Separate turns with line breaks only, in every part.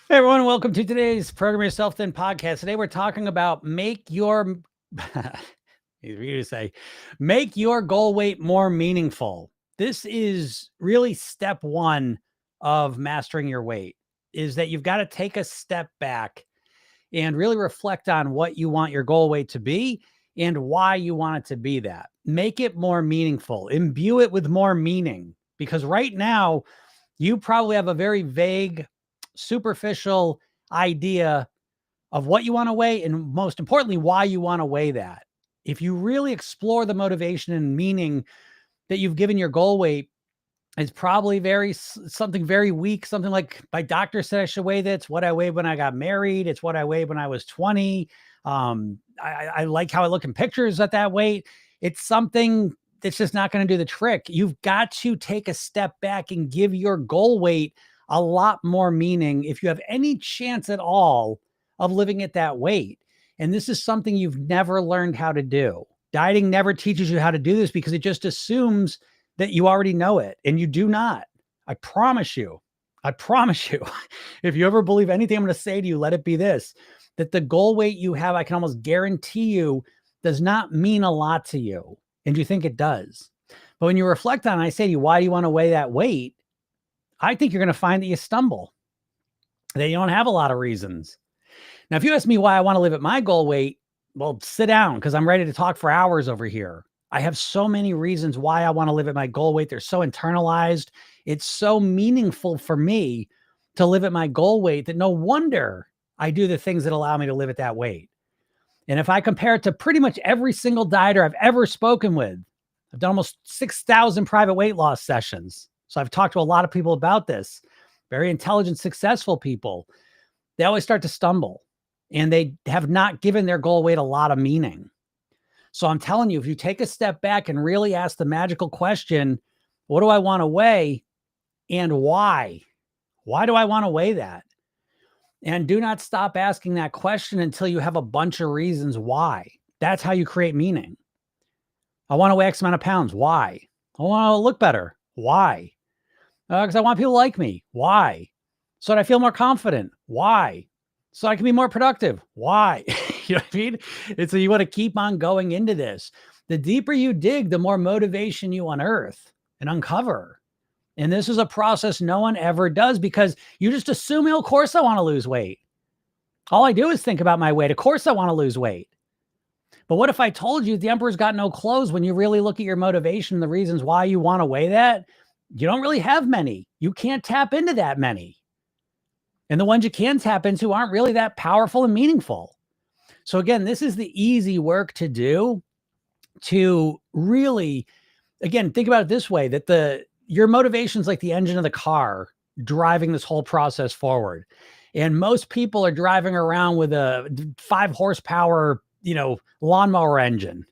Hey everyone, welcome to today's Program Yourself Thin podcast. Today we're talking about make your easy for you to say, make your goal weight more meaningful. This is really step one of mastering your weight, is that you've got to take a step back and really reflect on what you want your goal weight to be and why you want it to be that. Make it more meaningful, imbue it with more meaning, because right now you probably have a very vague, superficial idea of what you want to weigh, and most importantly, why you want to weigh that. If you really explore the motivation and meaning that you've given your goal weight, it's probably something very weak. Something like my doctor said I should weigh this. It's what I weighed when I got married. It's what I weighed when I was 20. I like how I look in pictures at that weight. It's something that's just not going to do the trick. You've got to take a step back and give your goal weight a lot more meaning if you have any chance at all of living at that weight. And this is something you've never learned how to do. Dieting never teaches you how to do this because it just assumes that you already know it, and you do not. I promise you. I promise you. If you ever believe anything I'm going to say to you, let it be this, that the goal weight you have, I can almost guarantee you, does not mean a lot to you. And you think it does. But when you reflect on it, I say to you, why do you want to weigh that weight? I think you're going to find that you stumble, that you don't have a lot of reasons. Now, if you ask me why I want to live at my goal weight, well, sit down because I'm ready to talk for hours over here. I have so many reasons why I want to live at my goal weight. They're so internalized. It's so meaningful for me to live at my goal weight that no wonder I do the things that allow me to live at that weight. And if I compare it to pretty much every single dieter I've ever spoken with, I've done almost 6,000 private weight loss sessions. So I've talked to a lot of people about this, very intelligent, successful people. They always start to stumble and they have not given their goal weight a lot of meaning. So I'm telling you, if you take a step back and really ask the magical question, what do I want to weigh and why? Why do I want to weigh that? And do not stop asking that question until you have a bunch of reasons why. That's how you create meaning. I want to weigh X amount of pounds. Why? I want to look better. Why? Because I want people to like me. Why? So that I feel more confident. Why? So I can be more productive. Why? You know what I mean? And so you want to keep on going into this. The deeper you dig, the more motivation you unearth and uncover. And this is a process no one ever does because you just assume, of course, I want to lose weight. All I do is think about my weight. Of course, I want to lose weight. But what if I told you the emperor's got no clothes? When you really look at your motivation, the reasons why you want to weigh that, you don't really have many. You can't tap into that many. And the ones you can tap into aren't really that powerful and meaningful. So again, this is the easy work to do to really, again, think about it this way, that your motivation's like the engine of the car driving this whole process forward. And most people are driving around with a 5 horsepower, lawnmower engine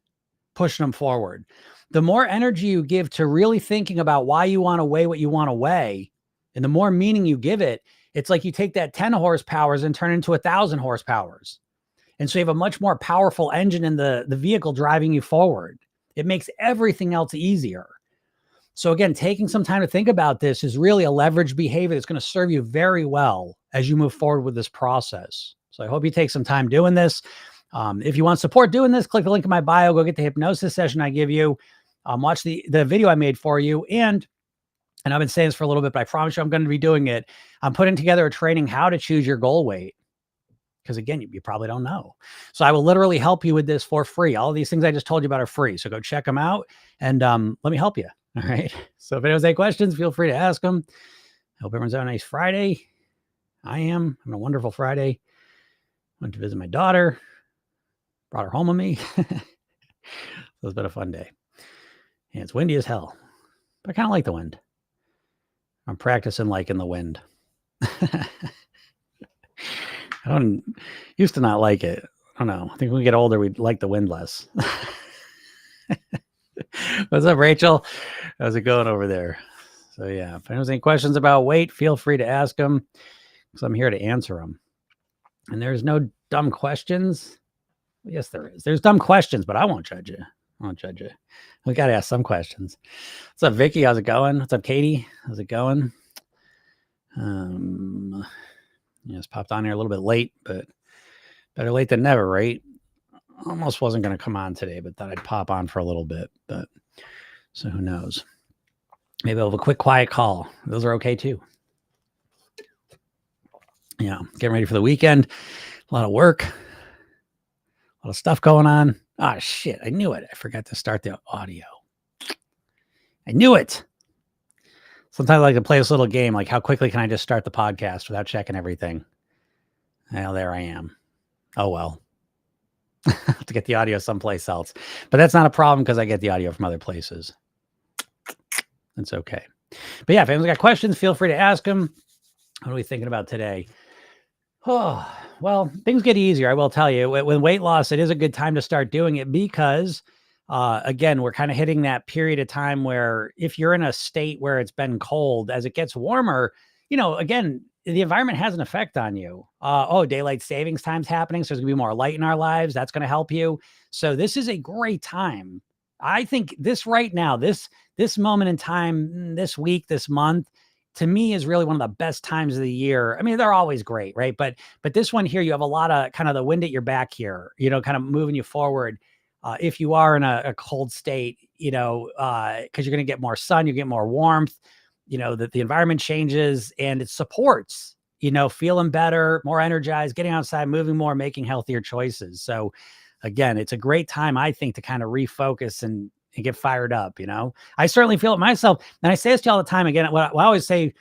pushing them forward. The more energy you give to really thinking about why you want to weigh what you want to weigh, and the more meaning you give it, it's like you take that 10 horsepowers and turn it into 1,000 horsepowers. And so you have a much more powerful engine in the vehicle driving you forward. It makes everything else easier. So again, taking some time to think about this is really a leveraged behavior that's going to serve you very well as you move forward with this process. So I hope you take some time doing this. If you want support doing this, click the link in my bio, go get the hypnosis session I give you, watch the video I made for you. And I've been saying this for a little bit, but I promise you I'm going to be doing it. I'm putting together a training how to choose your goal weight. Because again, you probably don't know. So I will literally help you with this for free. All of these things I just told you about are free. So go check them out and let me help you. All right. So if anyone has any questions, feel free to ask them. I hope everyone's having a nice Friday. I am. I'm having a wonderful Friday. Went to visit my daughter. Brought her home with me. So it's been a fun day. And it's windy as hell. But I kind of like the wind. I'm practicing liking the wind. I don't used to not like it. I don't know. I think when we get older, we'd like the wind less. What's up, Rachel? How's it going over there? So yeah, if anyone has any questions about weight, feel free to ask them because I'm here to answer them. And there's no dumb questions. Yes, there is. There's dumb questions, but I won't judge you. I won't judge you. We got to ask some questions. What's up, Vicky? How's it going? What's up, Katie? How's it going? Just popped on here a little bit late, but better late than never, right? Almost wasn't going to come on today, but thought I'd pop on for a little bit. But so who knows? Maybe I'll have a quick, quiet call. Those are okay too. Yeah, getting ready for the weekend. A lot of work, a lot of stuff going on. Ah, shit, I knew it. I forgot to start the audio. I knew it. Sometimes I like to play this little game, like how quickly can I just start the podcast without checking everything? Well, there I am. Oh, well. I have to get the audio someplace else. But that's not a problem because I get the audio from other places. It's okay. But yeah, if anyone's got questions, feel free to ask them. What are we thinking about today? Oh, well, things get easier. I will tell you, with weight loss, it is a good time to start doing it because, again, we're kind of hitting that period of time where if you're in a state where it's been cold, as it gets warmer, again, the environment has an effect on you. Daylight savings time's happening. So there's gonna be more light in our lives. That's going to help you. So this is a great time. I think this right now, this moment in time, this week, this month, to me is really one of the best times of the year. I mean, they're always great, right? But this one here, you have a lot of kind of the wind at your back here, kind of moving you forward. If you are in a cold state, because you're going to get more sun, you get more warmth, that the environment changes and it supports, feeling better, more energized, getting outside, moving more, making healthier choices. So again, it's a great time, I think, to kind of refocus and get fired up. I certainly feel it myself. And I say this to you all the time. Again, what I always say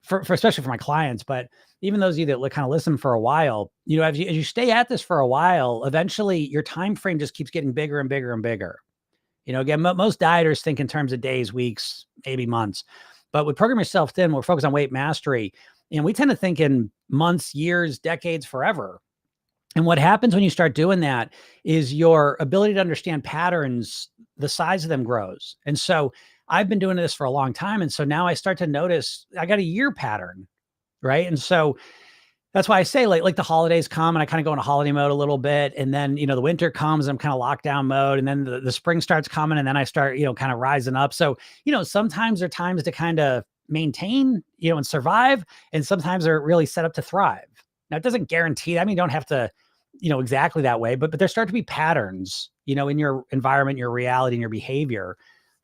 for especially for my clients, but even those of you that kind of listen for a while, as you stay at this for a while, eventually your time frame just keeps getting bigger and bigger and bigger. Again, most dieters think in terms of days, weeks, maybe months. But with Program Yourself Thin, we're focused on weight mastery. And we tend to think in months, years, decades, forever. And what happens when you start doing that is your ability to understand patterns, the size of them grows. And so I've been doing this for a long time. And so now I start to notice I got a year pattern, right? And so that's why I say like the holidays come and I kind of go into holiday mode a little bit. And then, the winter comes, I'm kind of lockdown mode. And then the spring starts coming and then I start, kind of rising up. So, sometimes there are times to kind of maintain, and survive. And sometimes they're really set up to thrive. Now, it doesn't guarantee that. I mean, you don't have to, exactly that way, but there start to be patterns, in your environment, your reality, and your behavior.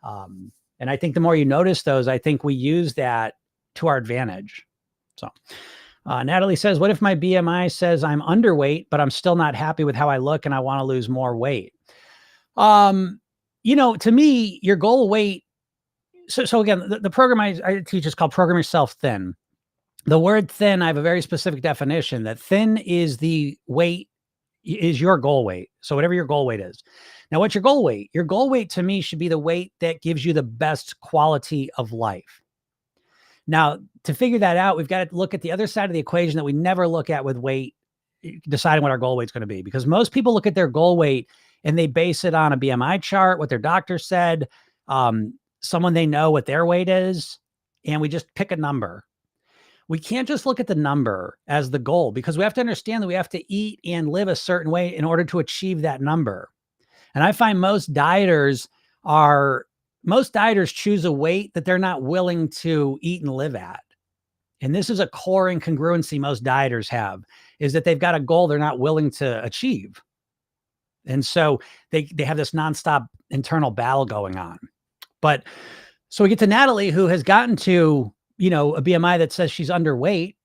And I think the more you notice those, I think we use that to our advantage. So Natalie says, what if my BMI says I'm underweight, but I'm still not happy with how I look and I want to lose more weight? To me, your goal weight. So again, the program I teach is called Program Yourself Thin. The word thin, I have a very specific definition that thin is the weight, is your goal weight. So whatever your goal weight is. Now, what's your goal weight? Your goal weight to me should be the weight that gives you the best quality of life. Now, to figure that out, we've got to look at the other side of the equation that we never look at with weight, deciding what our goal weight is going to be. Because most people look at their goal weight and they base it on a BMI chart, what their doctor said, someone they know what their weight is, and we just pick a number. We can't just look at the number as the goal because we have to understand that we have to eat and live a certain way in order to achieve that number. And I find most dieters choose a weight that they're not willing to eat and live at. And this is a core incongruency most dieters have, is that they've got a goal they're not willing to achieve. And so they have this nonstop internal battle going on. But so we get to Natalie, who has gotten to, a BMI that says she's underweight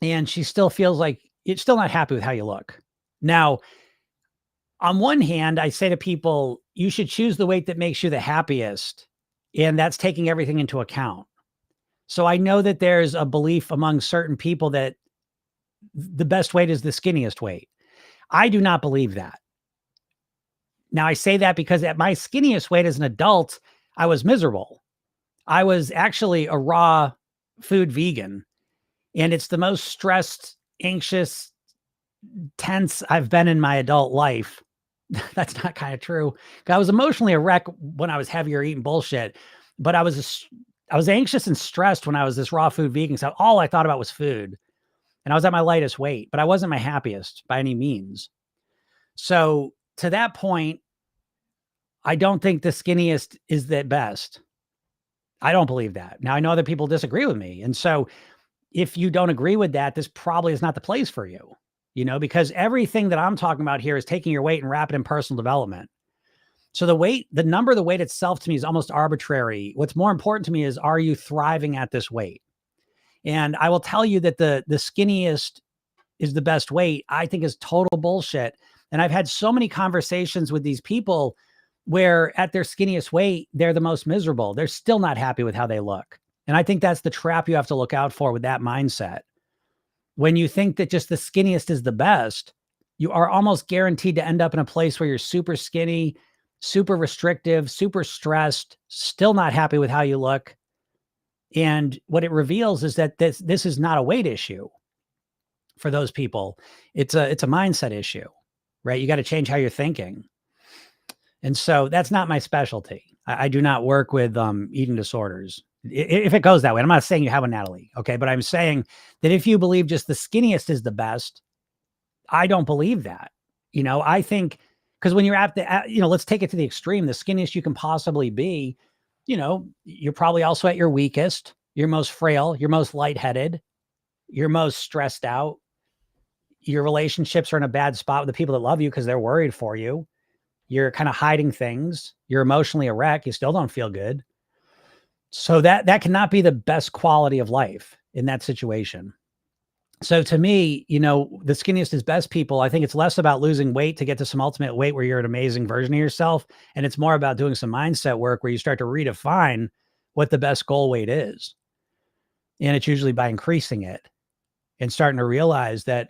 and she still feels like it's still not happy with how you look. Now, on one hand, I say to people, you should choose the weight that makes you the happiest. And that's taking everything into account. So I know that there's a belief among certain people that the best weight is the skinniest weight. I do not believe that. Now I say that because at my skinniest weight as an adult, I was miserable. I was actually a raw food vegan, and it's the most stressed, anxious, tense I've been in my adult life. That's not kind of true. I was emotionally a wreck when I was heavier eating bullshit, but I was anxious and stressed when I was this raw food vegan. So all I thought about was food, and I was at my lightest weight, but I wasn't my happiest by any means. So to that point, I don't think the skinniest is the best. I don't believe that. Now I know other people disagree with me. And so if you don't agree with that, this probably is not the place for you, because everything that I'm talking about here is taking your weight and wrap it in personal development. So the weight itself to me is almost arbitrary. What's more important to me is, are you thriving at this weight? And I will tell you that the skinniest is the best weight, I think, is total bullshit. And I've had so many conversations with these people where at their skinniest weight, they're the most miserable. They're still not happy with how they look. And I think that's the trap you have to look out for with that mindset. When you think that just the skinniest is the best, you are almost guaranteed to end up in a place where you're super skinny, super restrictive, super stressed, still not happy with how you look. And what it reveals is that this is not a weight issue for those people. It's a mindset issue, right? You got to change how you're thinking. And so that's not my specialty. I do not work with eating disorders. If it goes that way, I'm not saying you have a Natalie, okay? But I'm saying that if you believe just the skinniest is the best, I don't believe that. I think, because when you're let's take it to the extreme, the skinniest you can possibly be, you're probably also at your weakest, you're most frail, you're most lightheaded, you're most stressed out. Your relationships are in a bad spot with the people that love you because they're worried for you. You're kind of hiding things. You're emotionally a wreck. You still don't feel good. So that cannot be the best quality of life in that situation. So to me, the skinniest is best people, I think it's less about losing weight to get to some ultimate weight where you're an amazing version of yourself. And it's more about doing some mindset work where you start to redefine what the best goal weight is. And it's usually by increasing it and starting to realize that,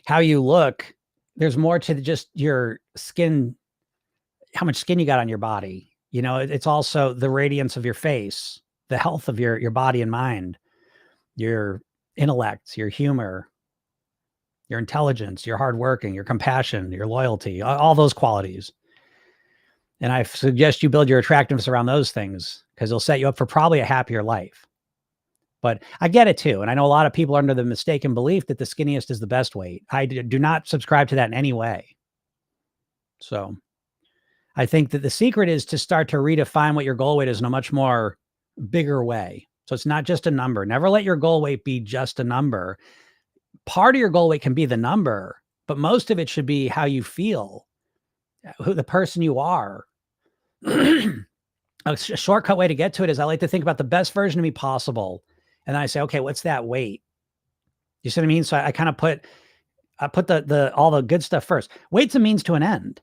how you look, there's more to just your skin, how much skin you got on your body. It's also the radiance of your face, the health of your body and mind, your intellect, your humor, your intelligence, your hardworking, your compassion, your loyalty, all those qualities. And I suggest you build your attractiveness around those things because it'll set you up for probably a happier life. But I get it too. And I know a lot of people are under the mistaken belief that the skinniest is the best weight. I do not subscribe to that in any way. So I think that the secret is to start to redefine what your goal weight is in a much more bigger way. So it's not just a number. Never let your goal weight be just a number. Part of your goal weight can be the number, but most of it should be how you feel, who the person you are. A shortcut way to get to it is I like to think about the best version of me possible. And then I say, okay, what's that weight? You see what I mean? So I kind of put the all the good stuff first. Weight's a means to an end.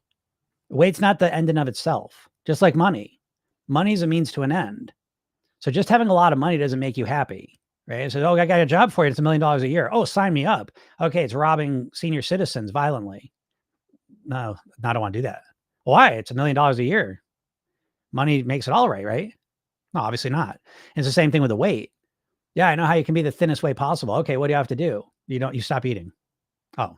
Weight's not the end in of itself, just like money. Money's a means to an end. So just having a lot of money doesn't make you happy, right? So, I got a job for you. It's $1 million a year. Oh, sign me up. Okay, it's robbing senior citizens violently. No, I don't want to do that. Why? It's $1 million a year. Money makes it all right, right? No, obviously not. And it's the same thing with the weight. Yeah, I know how you can be the thinnest way possible. Okay, what do you have to do? You stop eating. Oh,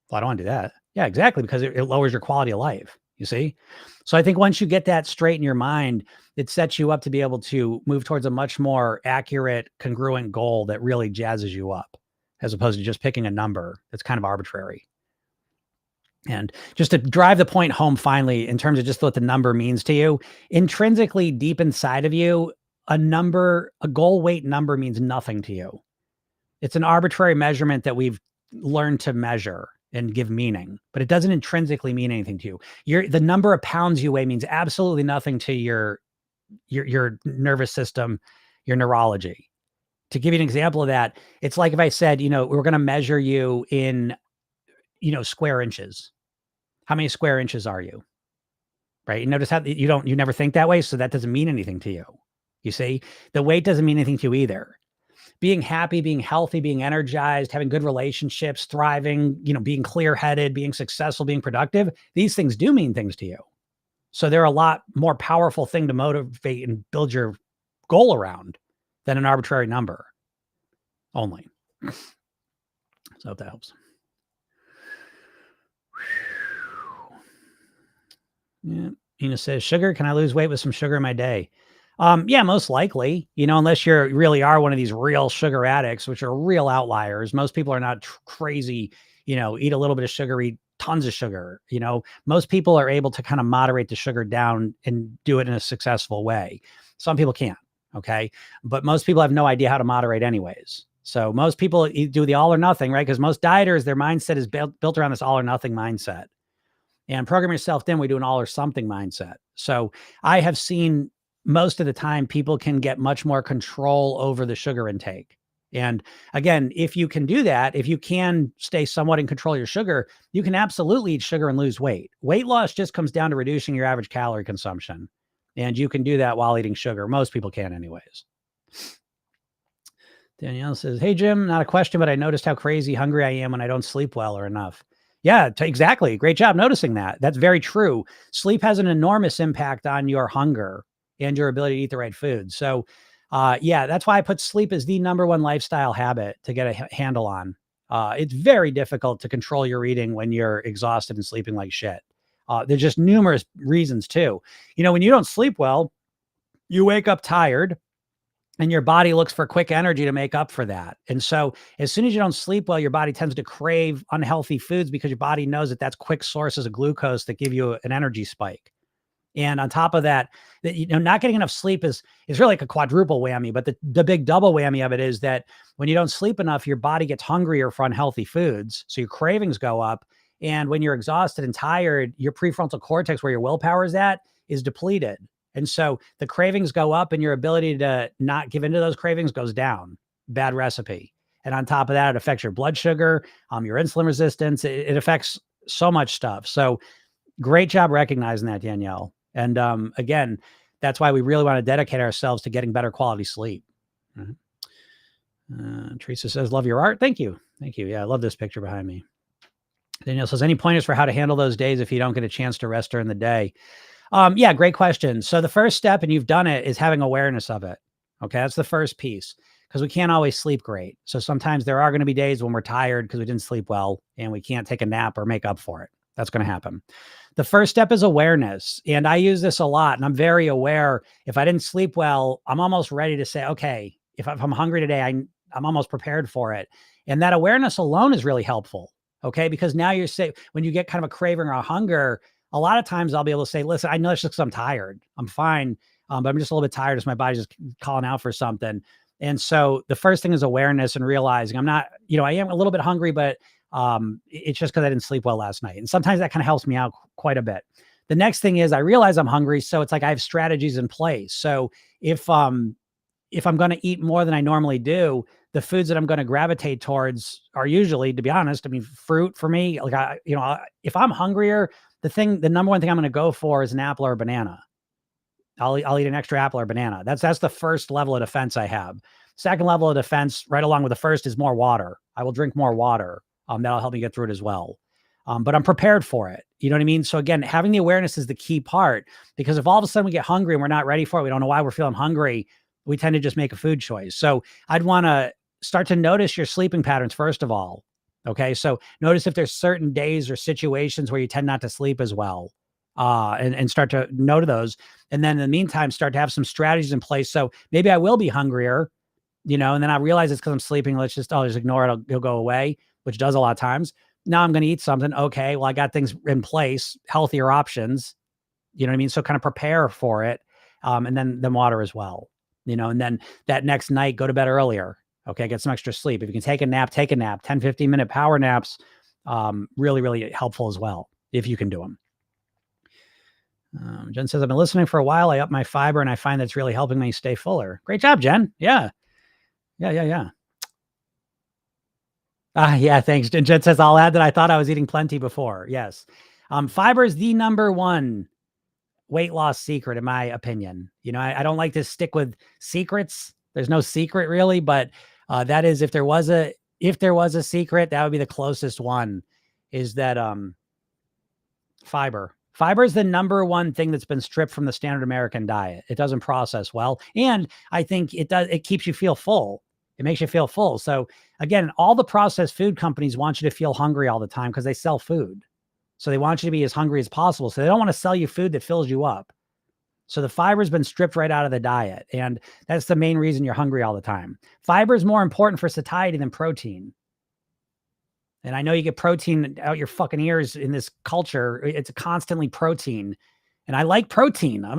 well, I don't want to do that. Yeah, exactly, because it lowers your quality of life. You see? So I think once you get that straight in your mind, it sets you up to be able to move towards a much more accurate, congruent goal that really jazzes you up, as opposed to just picking a number that's kind of arbitrary. And just to drive the point home finally, in terms of just what the number means to you, intrinsically deep inside of you, a goal weight number means nothing to you. It's an arbitrary measurement that we've learned to measure and give meaning, but it doesn't intrinsically mean anything to you. The number of pounds you weigh means absolutely nothing to your nervous system, your neurology. To give you an example of that, it's like if I said, we're going to measure you in, square inches. How many square inches are you? Right? You notice how you never think that way. So that doesn't mean anything to you. You see, the weight doesn't mean anything to you either. Being happy, being healthy, being energized, having good relationships, thriving, being clear-headed, being successful, being productive, these things do mean things to you. So they're a lot more powerful thing to motivate and build your goal around than an arbitrary number only. So if that helps. Yeah. Ina says, sugar, can I lose weight with some sugar in my day? Yeah, most likely, unless you really are one of these real sugar addicts, which are real outliers. Most people are not crazy, eat a little bit of sugar, eat tons of sugar. Most people are able to kind of moderate the sugar down and do it in a successful way. Some people can't. Okay. But most people have no idea how to moderate anyways. So most people do the all or nothing, right? Because most dieters, their mindset is built around this all or nothing mindset. And Program Yourself Thin, we do an all or something mindset. So I have seen most of the time people can get much more control over the sugar intake. And again, if you can do that, if you can stay somewhat in control of your sugar, you can absolutely eat sugar and lose weight. Weight loss just comes down to reducing your average calorie consumption. And you can do that while eating sugar. Most people can anyways. Danielle says, "Hey, Jim, not a question, but I noticed how crazy hungry I am when I don't sleep well or enough." Yeah, exactly. Great job noticing that. That's very true. Sleep has an enormous impact on your hunger and your ability to eat the right food. So, yeah, that's why I put sleep as the number one lifestyle habit to get a handle on. It's very difficult to control your eating when you're exhausted and sleeping like shit. There's just numerous reasons too. When you don't sleep well, you wake up tired and your body looks for quick energy to make up for that. And so as soon as you don't sleep well, your body tends to crave unhealthy foods because your body knows that that's quick sources of glucose that give you an energy spike. And on top of that, not getting enough sleep is really like a quadruple whammy. But the big double whammy of it is that when you don't sleep enough, your body gets hungrier for unhealthy foods. So your cravings go up. And when you're exhausted and tired, your prefrontal cortex, where your willpower is at, is depleted. And so the cravings go up and your ability to not give into those cravings goes down. Bad recipe. And on top of that, it affects your blood sugar, your insulin resistance. It affects so much stuff. So great job recognizing that, Danielle. And again, that's why we really want to dedicate ourselves to getting better quality sleep. Teresa says, "Love your art." Thank you. Thank you. Yeah, I love this picture behind me. Danielle says, "Any pointers for how to handle those days if you don't get a chance to rest during the day?" Yeah, great question. So the first step, and you've done it, is having awareness of it. Okay, that's the first piece, because we can't always sleep great. So sometimes there are going to be days when we're tired because we didn't sleep well and we can't take a nap or make up for it. That's going to happen. The first step is awareness. And I use this a lot, and I'm very aware. If I didn't sleep well, I'm almost ready to say, okay, if I'm hungry today, I'm almost prepared for it. And that awareness alone is really helpful. Okay, because now you're saying, when you get kind of a craving or a hunger, a lot of times I'll be able to say, listen, I know it's just because I'm tired. I'm fine. But I'm just a little bit tired as my body's just calling out for something. And so the first thing is awareness and realizing I'm not, I am a little bit hungry, but it's just because I didn't sleep well last night. And sometimes that kind of helps me out quite a bit. The next thing is I realize I'm hungry. So it's like I have strategies in place. So if I'm going to eat more than I normally do, the foods that I'm going to gravitate towards are usually, to be honest, fruit for me. Like if I'm hungrier, the number one thing I'm going to go for is an apple or a banana. I'll eat an extra apple or banana. That's the first level of defense I have. Second level of defense, right along with the first, is more water. I will drink more water. That'll help me get through it as well. But I'm prepared for it. You know what I mean? So again, having the awareness is the key part, because if all of a sudden we get hungry and we're not ready for it, we don't know why we're feeling hungry, we tend to just make a food choice. So I'd want to start to notice your sleeping patterns first of all. Okay. So notice if there's certain days or situations where you tend not to sleep as well, and start to note those. And then in the meantime, start to have some strategies in place. So maybe I will be hungrier, and then I realize it's because I'm sleeping. Let's just ignore it. It'll go away, which does a lot of times. Now I'm going to eat something. Okay. Well, I got things in place, healthier options, you know what I mean? So kind of prepare for it. And then water as well, and then that next night, go to bed earlier. Okay. Get some extra sleep. If you can take a nap, 10, 15-minute power naps. Really, really helpful as well, if you can do them. Jen says, "I've been listening for a while. I up my fiber and I find that's really helping me stay fuller." Great job, Jen. Yeah. Yeah. Yeah, thanks. And Jen says, "I'll add that I thought I was eating plenty before." Yes. Fiber is the number one weight loss secret, in my opinion. I don't like to stick with secrets. There's no secret really, but that is, if there was a secret, that would be the closest one, is that fiber. Fiber is the number one thing that's been stripped from the standard American diet. It doesn't process well. And I think it keeps you feel full. It makes you feel full. So again, all the processed food companies want you to feel hungry all the time because they sell food. So they want you to be as hungry as possible. So they don't want to sell you food that fills you up. So the fiber's been stripped right out of the diet. And that's the main reason you're hungry all the time. Fiber is more important for satiety than protein. And I know you get protein out your fucking ears in this culture. It's constantly protein. And I like protein. I'm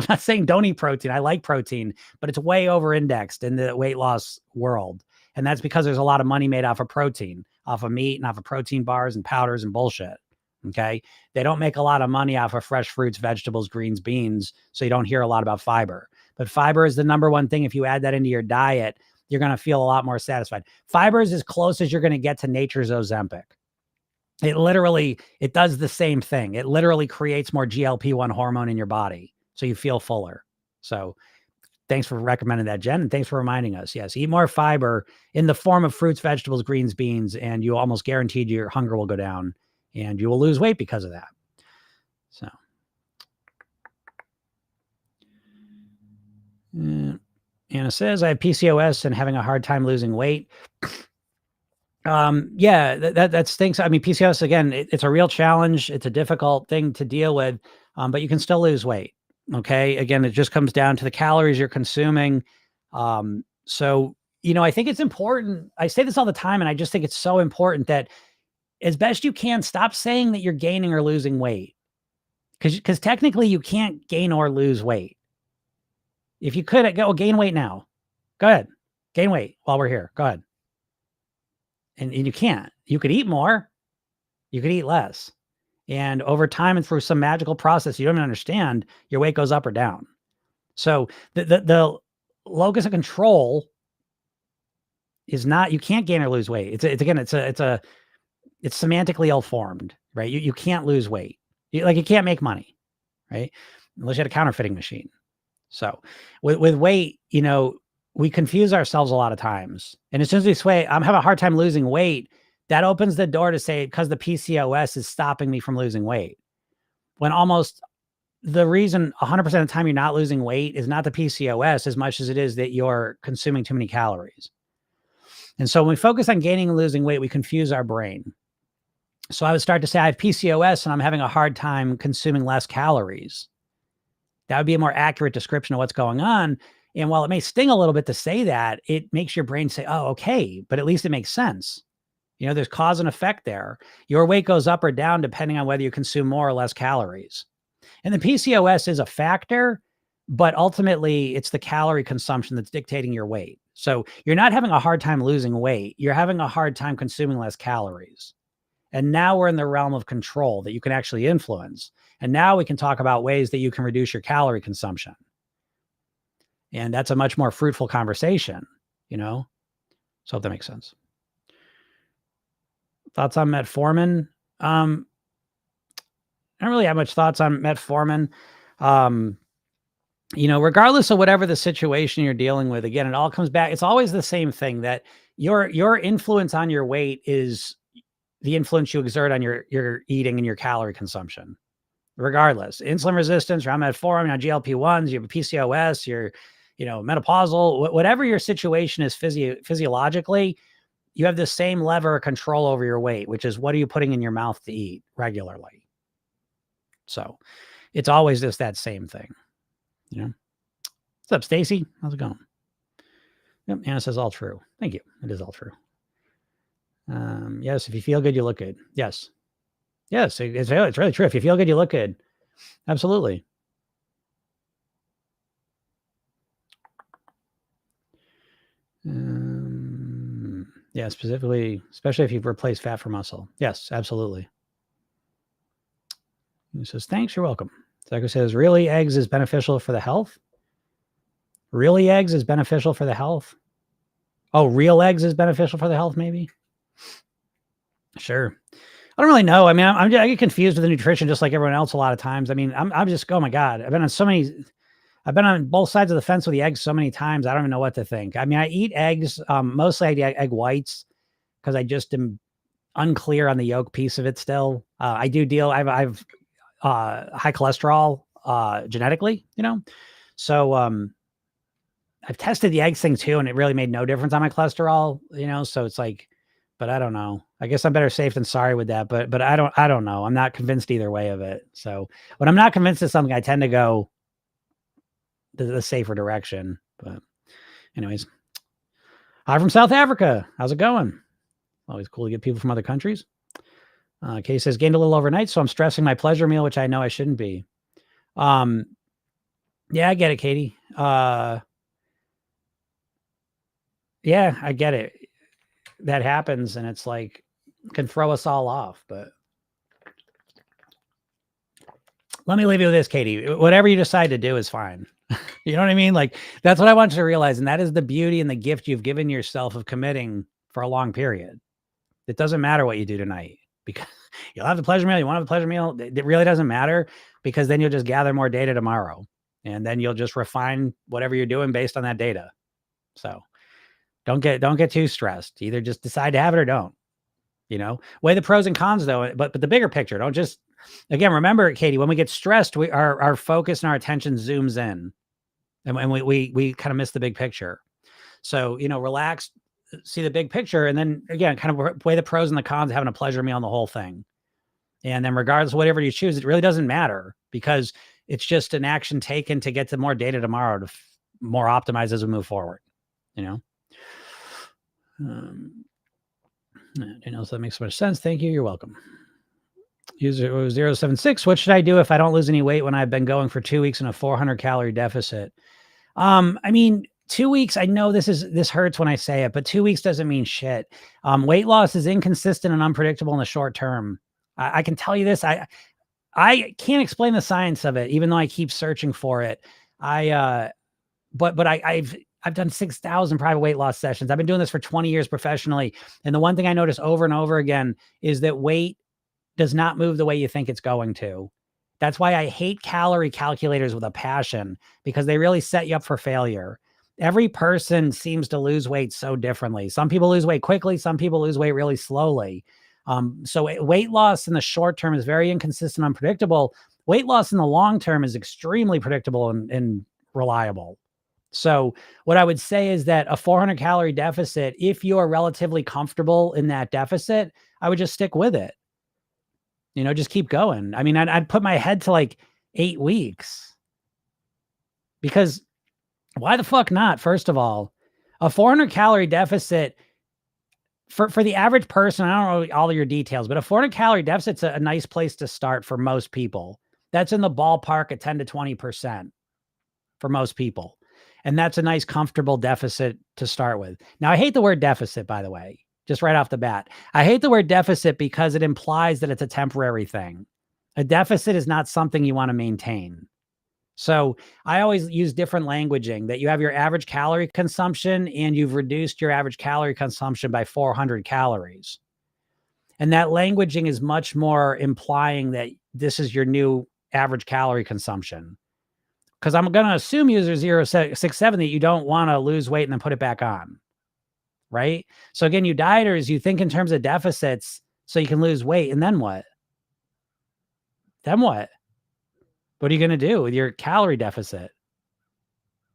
not saying don't eat protein. I like protein, but it's way over indexed in the weight loss world. And that's because there's a lot of money made off of protein, off of meat and off of protein bars and powders and bullshit. Okay. They don't make a lot of money off of fresh fruits, vegetables, greens, beans. So you don't hear a lot about fiber. But fiber is the number one thing. If you add that into your diet, you're going to feel a lot more satisfied. Fiber is as close as you're going to get to nature's Ozempic. It does the same thing. It literally creates more GLP-1 hormone in your body. So you feel fuller. So thanks for recommending that, Jen. And thanks for reminding us. Yes, eat more fiber in the form of fruits, vegetables, greens, beans, and you almost guaranteed your hunger will go down and you will lose weight because of that. So. Anna says, I have PCOS and having a hard time losing weight. Yeah, that stinks. I mean, PCOS, again, it's a real challenge. It's a difficult thing to deal with, but you can still lose weight. Okay. Again, it just comes down to the calories you're consuming. So, I think it's important. I say this all the time, and I just think it's so important that as best you can, stop saying that you're gaining or losing weight. Because technically you can't gain or lose weight. If you could go gain weight now, go ahead, gain weight while we're here. Go ahead. And you can't. You could eat more. You could eat less. And over time and through some magical process you don't even understand, your weight goes up or down. So the locus of control is not, you can't gain or lose weight. It's semantically ill-formed, right? You can't lose weight. You can't make money, right? Unless you had a counterfeiting machine. So with weight, we confuse ourselves a lot of times. And as soon as we say, I'm having a hard time losing weight, that opens the door to say, because the PCOS is stopping me from losing weight. When almost the reason 100% of the time you're not losing weight is not the PCOS as much as it is that you're consuming too many calories. And so when we focus on gaining and losing weight, we confuse our brain. So I would start to say, I have PCOS and I'm having a hard time consuming less calories. That would be a more accurate description of what's going on. And while it may sting a little bit to say that, it makes your brain say, oh, okay, but at least it makes sense. There's cause and effect there. Your weight goes up or down depending on whether you consume more or less calories. And the PCOS is a factor, but ultimately it's the calorie consumption that's dictating your weight. So you're not having a hard time losing weight. You're having a hard time consuming less calories. And now we're in the realm of control that you can actually influence. And now we can talk about ways that you can reduce your calorie consumption. And that's a much more fruitful conversation, So if that makes sense. Thoughts on metformin? I don't really have much thoughts on metformin. Regardless of whatever the situation you're dealing with, again, it all comes back. It's always the same thing, that your influence on your weight is the influence you exert on your eating and your calorie consumption. Regardless, insulin resistance, you're on metformin, on GLP-1s, you have a PCOS, you're, menopausal, whatever your situation is physiologically, you have the same lever of control over your weight, which is what are you putting in your mouth to eat regularly? So it's always just that same thing. What's up, Stacy? How's it going? Yep, Anna says all true. Thank you. It is all true. Yes, if you feel good, you look good. Yes. Yes, it's really true. If you feel good, you look good. Absolutely. Yeah, especially if you've replaced fat for muscle. Yes, absolutely. He says, thanks, you're welcome. Psycho says, really, eggs is beneficial for the health? Really, eggs is beneficial for the health? Oh, real eggs is beneficial for the health, maybe? Sure. I don't really know. I mean, I get confused with the nutrition just like everyone else a lot of times. I mean, I'm just, oh my God, I've been on both sides of the fence with the eggs so many times. I don't even know what to think. I mean, I eat eggs. Mostly I eat egg whites because I just am unclear on the yolk piece of it still. I have high cholesterol genetically, so I've tested the eggs thing too, and it really made no difference on my cholesterol, so it's like, but I don't know. I guess I'm better safe than sorry with that, but I don't know. I'm not convinced either way of it. So when I'm not convinced of something, I tend to go the safer direction. But anyways, hi from South Africa. How's it going? Always cool to get people from other countries. Kay says, gained a little overnight, so I'm stressing my pleasure meal, which I know I shouldn't be. Um, yeah, I get it, Katie. Yeah, I get it. That happens, and it's like can throw us all off. But let me leave you with this, Katie. Whatever you decide to do is fine. You know what I mean? Like that's what I want you to realize, and that is the beauty and the gift you've given yourself of committing for a long period. It doesn't matter what you do tonight because you'll have the pleasure meal. You want to have a pleasure meal. It really doesn't matter because then you'll just gather more data tomorrow, and then you'll just refine whatever you're doing based on that data. So don't get too stressed. Either just decide to have it or don't. Weigh the pros and cons though, but the bigger picture. Don't just again remember, Katie, when we get stressed, our focus and our attention zooms in, and we kind of miss the big picture. So relax, see the big picture, and then again, kind of weigh the pros and the cons of having a pleasure meal on the whole thing. And then regardless of whatever you choose, it really doesn't matter because it's just an action taken to get to more data tomorrow to more optimize as we move forward. So that makes so much sense. Thank you. You're welcome. User 076. What should I do if I don't lose any weight when I've been going for 2 weeks in a 400 calorie deficit? I mean, 2 weeks, I know this hurts when I say it, but 2 weeks doesn't mean shit. Weight loss is inconsistent and unpredictable in the short term. I can tell you this. I can't explain the science of it, even though I keep searching for it. But I've done 6,000 private weight loss sessions. I've been doing this for 20 years professionally. And the one thing I notice over and over again is that weight does not move the way you think it's going to. That's why I hate calorie calculators with a passion, because they really set you up for failure. Every person seems to lose weight so differently. Some people lose weight quickly. Some people lose weight really slowly. So weight loss in the short term is very inconsistent, unpredictable. Weight loss in the long term is extremely predictable and reliable. So what I would say is that a 400 calorie deficit, if you are relatively comfortable in that deficit, I would just stick with it. Just keep going. I mean, I'd put my head to like 8 weeks, because why the fuck not? First of all, a 400 calorie deficit for the average person, I don't know all of your details, but a 400 calorie deficit's a nice place to start for most people. That's in the ballpark at 10 to 20% for most people. And that's a nice, comfortable deficit to start with. Now, I hate the word deficit, by the way, just right off the bat. I hate the word deficit because it implies that it's a temporary thing. A deficit is not something you want to maintain. So I always use different languaging, that you have your average calorie consumption and you've reduced your average calorie consumption by 400 calories. And that languaging is much more implying that this is your new average calorie consumption. Because I'm going to assume user 067 that you don't want to lose weight and then put it back on. Right? So again, you dieters, you think in terms of deficits so you can lose weight. And then what? Then what? What are you going to do with your calorie deficit?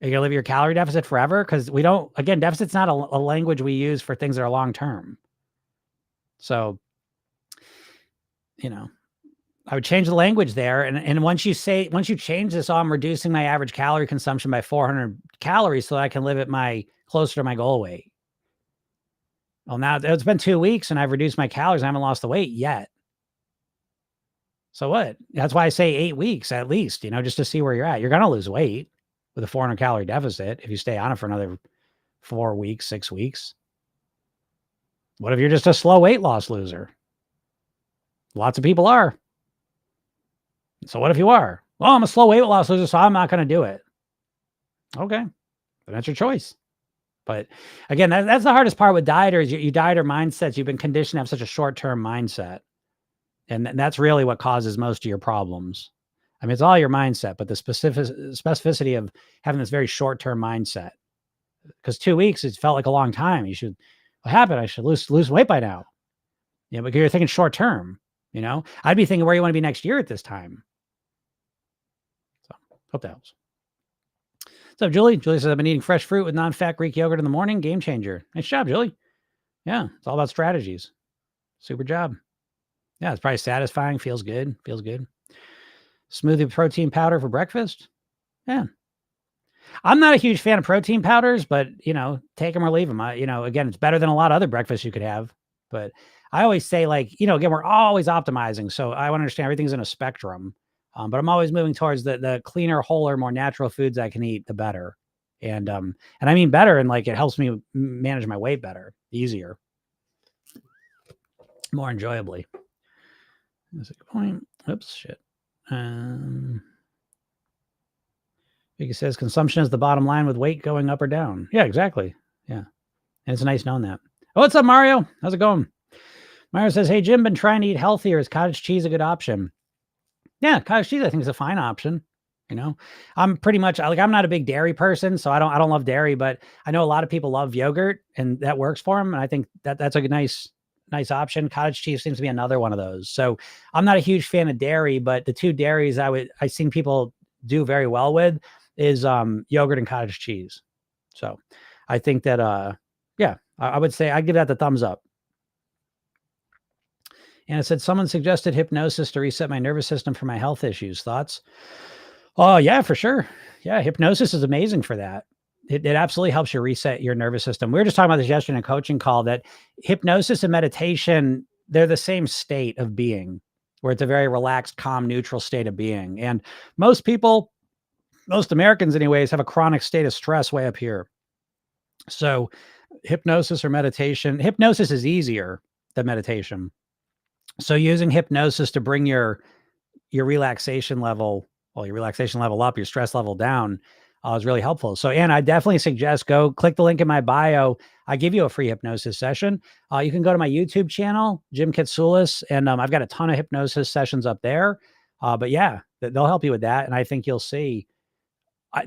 Are you going to live your calorie deficit forever? Because deficit's not a language we use for things that are long-term. So, I would change the language there. And once you change this, I'm reducing my average calorie consumption by 400 calories so that I can live at closer to my goal weight. Well, now it's been 2 weeks and I've reduced my calories. I haven't lost the weight yet. So what? That's why I say 8 weeks at least, just to see where you're at. You're going to lose weight with a 400 calorie deficit if you stay on it for another 4 weeks, 6 weeks. What if you're just a slow weight loss loser? Lots of people are. So what if you are? Well, I'm a slow weight loss loser, so I'm not going to do it. Okay. But that's your choice. But again, that's the hardest part with dieters. You dieter mindsets, you've been conditioned to have such a short-term mindset. And that's really what causes most of your problems. I mean, it's all your mindset, but the specificity of having this very short-term mindset. Because 2 weeks, it felt like a long time. What happened? I should lose weight by now. But you're thinking short-term, I'd be thinking where you want to be next year at this time. So, hope that helps. What's up, Julie? Julie says, I've been eating fresh fruit with non-fat Greek yogurt in the morning. Game changer. Nice job, Julie. Yeah, it's all about strategies. Super job. Yeah, it's probably satisfying. Feels good. Smoothie protein powder for breakfast. Yeah. I'm not a huge fan of protein powders, but, take them or leave them. Again, it's better than a lot of other breakfasts you could have. But I always say, again, we're always optimizing. So I want to understand everything's in a spectrum. But I'm always moving towards the cleaner, wholer, more natural foods I can eat, the better. And I mean better, and like it helps me manage my weight better, easier, more enjoyably. That's a good point. Oops, shit. He says consumption is the bottom line with weight going up or down. Yeah, exactly. Yeah. And it's nice knowing that. Oh, what's up, Mario? How's it going? Mario says, hey, Jim, been trying to eat healthier. Is cottage cheese a good option? Yeah, cottage cheese, I think, is a fine option. You know, I'm pretty much like, I'm not a big dairy person, so I don't love dairy, but I know a lot of people love yogurt and that works for them. And I think that's a nice option. Cottage cheese seems to be another one of those. So I'm not a huge fan of dairy, but the two dairies I've seen people do very well with is yogurt and cottage cheese. So I think that yeah, I would say I give that the thumbs up. And it said someone suggested hypnosis to reset my nervous system for my health issues. Thoughts? Oh yeah, for sure. Yeah, hypnosis is amazing for that. It absolutely helps you reset your nervous system. We were just talking about this yesterday in a coaching call, that hypnosis and meditation, they're the same state of being, where it's a very relaxed, calm, neutral state of being. And most people, most Americans anyways, have a chronic state of stress way up here. So hypnosis or meditation, hypnosis is easier than meditation. So using hypnosis to bring your relaxation level, your relaxation level up, your stress level down, is really helpful. So, Anna, I definitely suggest go click the link in my bio. I give you a free hypnosis session. You can go to my YouTube channel, Jim Katsoulis, and I've got a ton of hypnosis sessions up there. But yeah, they'll help you with that. And I think you'll see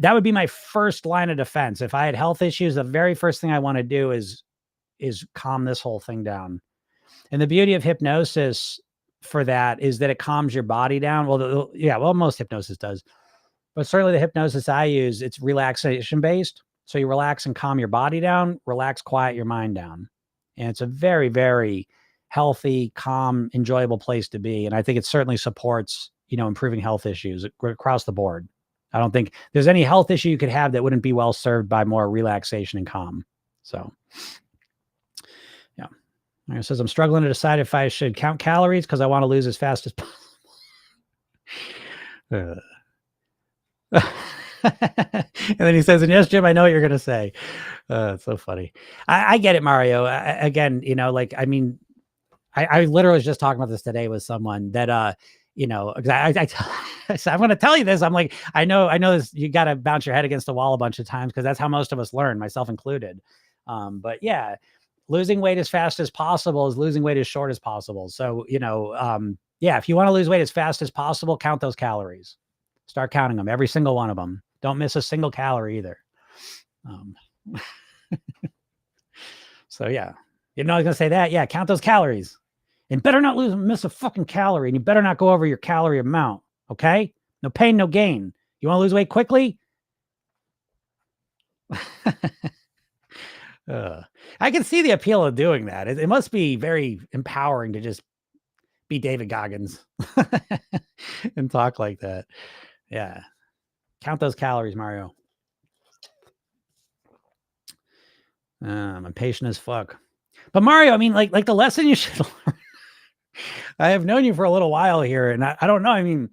that would be my first line of defense. If I had health issues, the very first thing I want to do is calm this whole thing down. And the beauty of hypnosis for that is that it calms your body down. Well, most hypnosis does, but certainly the hypnosis I use, it's relaxation based. So you relax and calm your body down, relax, quiet your mind down. And it's a very, very healthy, calm, enjoyable place to be. And I think it certainly supports, improving health issues across the board. I don't think there's any health issue you could have that wouldn't be well served by more relaxation and calm. So yeah. It says, I'm struggling to decide if I should count calories because I want to lose as fast as possible. And then he says, and yes, Jim, I know what you're going to say. It's so funny. I get it, Mario. I literally was just talking about this today with someone that, I'm going to tell you this. I'm like, I know this, you got to bounce your head against the wall a bunch of times because that's how most of us learn, myself included. But yeah, losing weight as fast as possible is losing weight as short as possible. So, yeah, if you want to lose weight as fast as possible, count those calories. Start counting them, every single one of them. Don't miss a single calorie either. So yeah, I was going to say that. Yeah, count those calories. And better not miss a fucking calorie. And you better not go over your calorie amount. Okay? No pain, no gain. You want to lose weight quickly? I can see the appeal of doing that. It must be very empowering to just be David Goggins and talk like that. Yeah. Count those calories, Mario. I'm impatient as fuck. But Mario, I mean, like the lesson you should learn. I have known you for a little while here, and I don't know. I mean,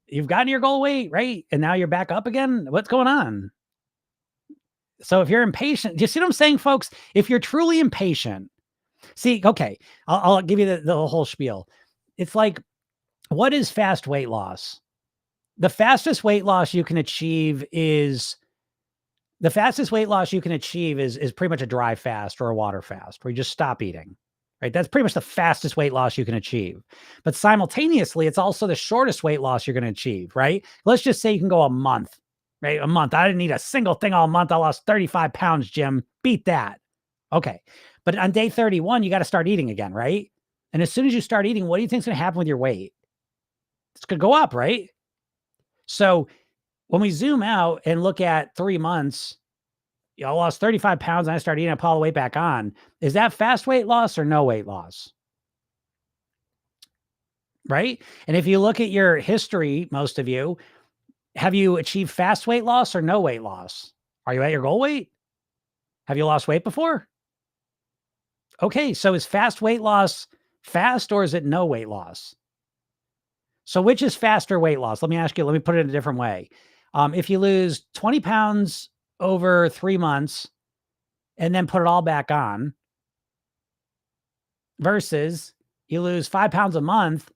you've gotten your goal weight, right? And now you're back up again. What's going on? So if you're impatient, do you see what I'm saying, folks? If you're truly impatient, okay, I'll give you the whole spiel. It's like, what is fast weight loss? The fastest weight loss you can achieve is pretty much a dry fast or a water fast where you just stop eating, right? That's pretty much the fastest weight loss you can achieve. But simultaneously, it's also the shortest weight loss you're going to achieve, right? Let's just say you can go a month, right? A month. I didn't eat a single thing all month. I lost 35 pounds, Jim. Beat that. Okay. But on day 31, you got to start eating again, right? And as soon as you start eating, what do you think is going to happen with your weight? It's going to go up, right? So when we zoom out and look at 3 months, I lost 35 pounds and I started eating up all the weight back on. Is that fast weight loss or no weight loss? Right? And if you look at your history, most of you, have you achieved fast weight loss or no weight loss? Are you at your goal weight? Have you lost weight before? Okay, so is fast weight loss fast or is it no weight loss? So which is faster weight loss? Let me ask you, let me put it in a different way. If you lose 20 pounds over 3 months and then put it all back on versus you lose 5 pounds a month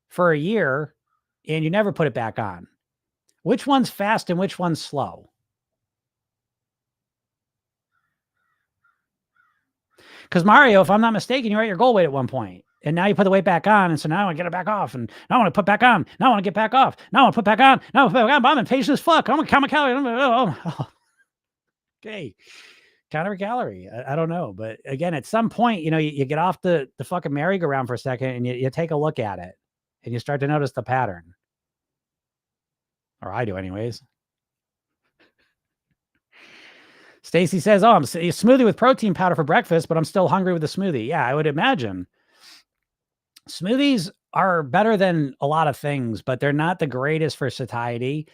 for a year and you never put it back on. Which one's fast and which one's slow? Because Mario, if I'm not mistaken, you're at your goal weight at one point, and now you put the weight back on, and so now I want to get it back off, and now I want to put back on, now I want to get back off, now I want to put back on, now I want to put back on, but I'm impatient as fuck. I'm gonna count my calories. Okay, count every calorie. I don't know, but again, at some point, you get off the fucking merry-go-round for a second, and you take a look at it, and you start to notice the pattern, or I do, anyways. Stacy says, "Oh, I'm a smoothie with protein powder for breakfast, but I'm still hungry with the smoothie." Yeah, I would imagine. Smoothies are better than a lot of things, but they're not the greatest for satiety.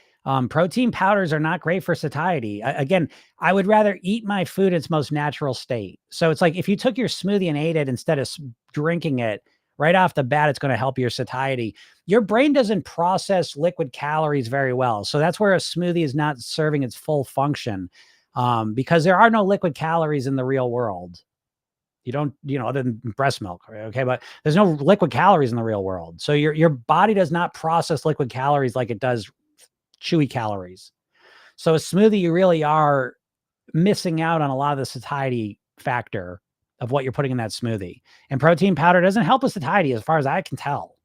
Protein powders are not great for satiety. Again, I would rather eat my food in its most natural state. So it's like if you took your smoothie and ate it instead of drinking it right off the bat, it's going to help your satiety. Your brain doesn't process liquid calories very well. So that's where a smoothie is not serving its full function, because there are no liquid calories in the real world. You don't, other than breast milk, okay? But there's no liquid calories in the real world. So your body does not process liquid calories like it does chewy calories. So a smoothie, you really are missing out on a lot of the satiety factor of what you're putting in that smoothie. And protein powder doesn't help with satiety as far as I can tell.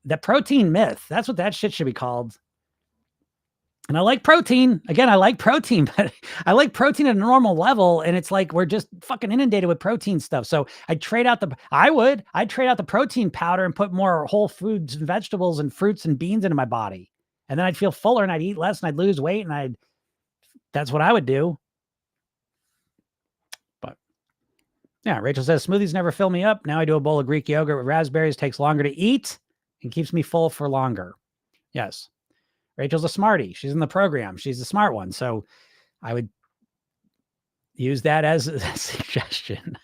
The protein myth, that's what that shit should be called. And I like protein. Again, I like protein, but I like protein at a normal level. And it's like we're just fucking inundated with protein stuff. So I'd trade out I'd trade out the protein powder and put more whole foods and vegetables and fruits and beans into my body. And then I'd feel fuller and I'd eat less and I'd lose weight. And that's what I would do. But yeah, Rachel says smoothies never fill me up. Now I do a bowl of Greek yogurt with raspberries, takes longer to eat and keeps me full for longer. Yes. Rachel's a smarty. She's in the program. She's the smart one. So I would use that as a suggestion.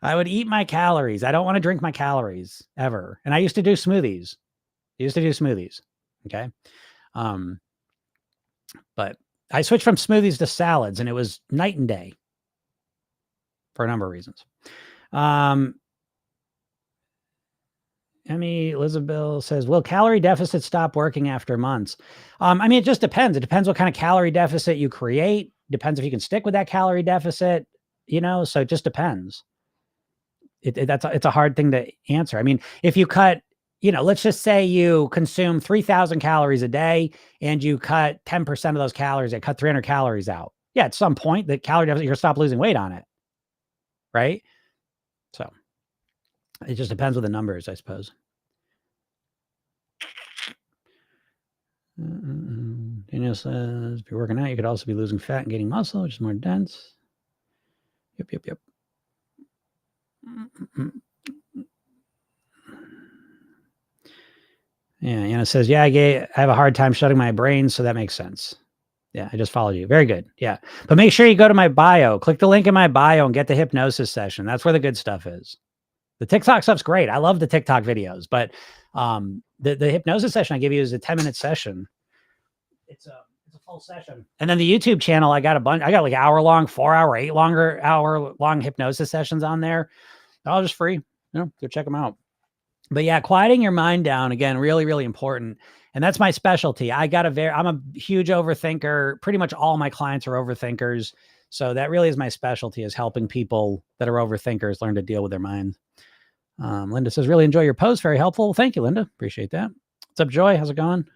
I would eat my calories. I don't want to drink my calories ever. And I used to do smoothies. Okay. But I switched from smoothies to salads and it was night and day for a number of reasons. Emmy Elizabeth says, will calorie deficit stop working after months? It just depends. It depends what kind of calorie deficit you create. Depends if you can stick with that calorie deficit, so it just depends. It's a hard thing to answer. If you cut, let's just say you consume 3,000 calories a day and you cut 10% of those calories, it cut 300 calories out. Yeah, at some point the calorie deficit, you're going to stop losing weight on it. Right? So it just depends with the numbers, I suppose. Daniel says, if you're working out, you could also be losing fat and gaining muscle, which is more dense. Yep. Yeah, Anna says, yeah, I have a hard time shutting my brain, so that makes sense. Yeah, I just followed you. Very good. Yeah. But make sure you go to my bio, click the link in my bio and get the hypnosis session. That's where the good stuff is. The TikTok stuff's great. I love the TikTok videos, but the hypnosis session I give you is a 10-minute session. It's a full session. And then the YouTube channel, I got a bunch. I got like hour-long, 4-hour, 8-hour-long hypnosis sessions on there. They're all just free. Go check them out. But yeah, quieting your mind down, again, really, really important. And that's my specialty. I'm a huge overthinker. Pretty much all my clients are overthinkers. So that really is my specialty, is helping people that are overthinkers learn to deal with their minds. Linda says, really enjoy your post. Very helpful. Thank you, Linda. Appreciate that. What's up, Joy? How's it going?